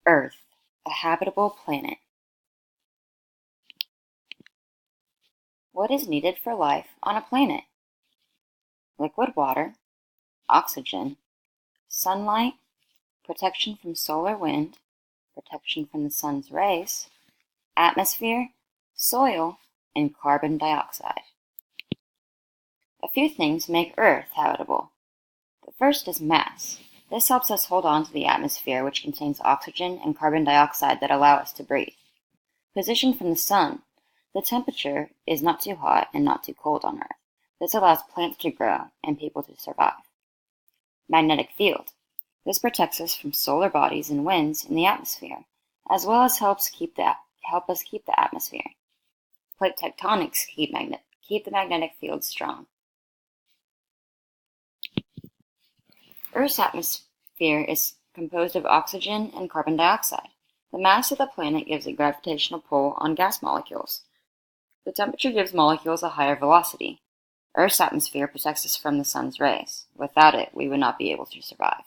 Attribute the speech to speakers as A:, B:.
A: Earth, a habitable planet. What is needed for life on a planet? Liquid water, oxygen, sunlight, protection from solar wind, protection from the sun's rays, atmosphere, soil, and carbon dioxide. A few things make Earth habitable. The first is mass. This helps us hold on to the atmosphere, which contains oxygen and carbon dioxide that allow us to breathe. Position from the sun. The temperature is not too hot and not too cold on Earth. This allows plants to grow and people to survive. Magnetic field. This protects us from solar bodies and winds in the atmosphere, as well as help us keep the atmosphere. Plate tectonics keep the magnetic field strong. Earth's atmosphere is composed of oxygen and carbon dioxide. The mass of the planet gives a gravitational pull on gas molecules. The temperature gives molecules a higher velocity. Earth's atmosphere protects us from the sun's rays. Without it, we would not be able to survive.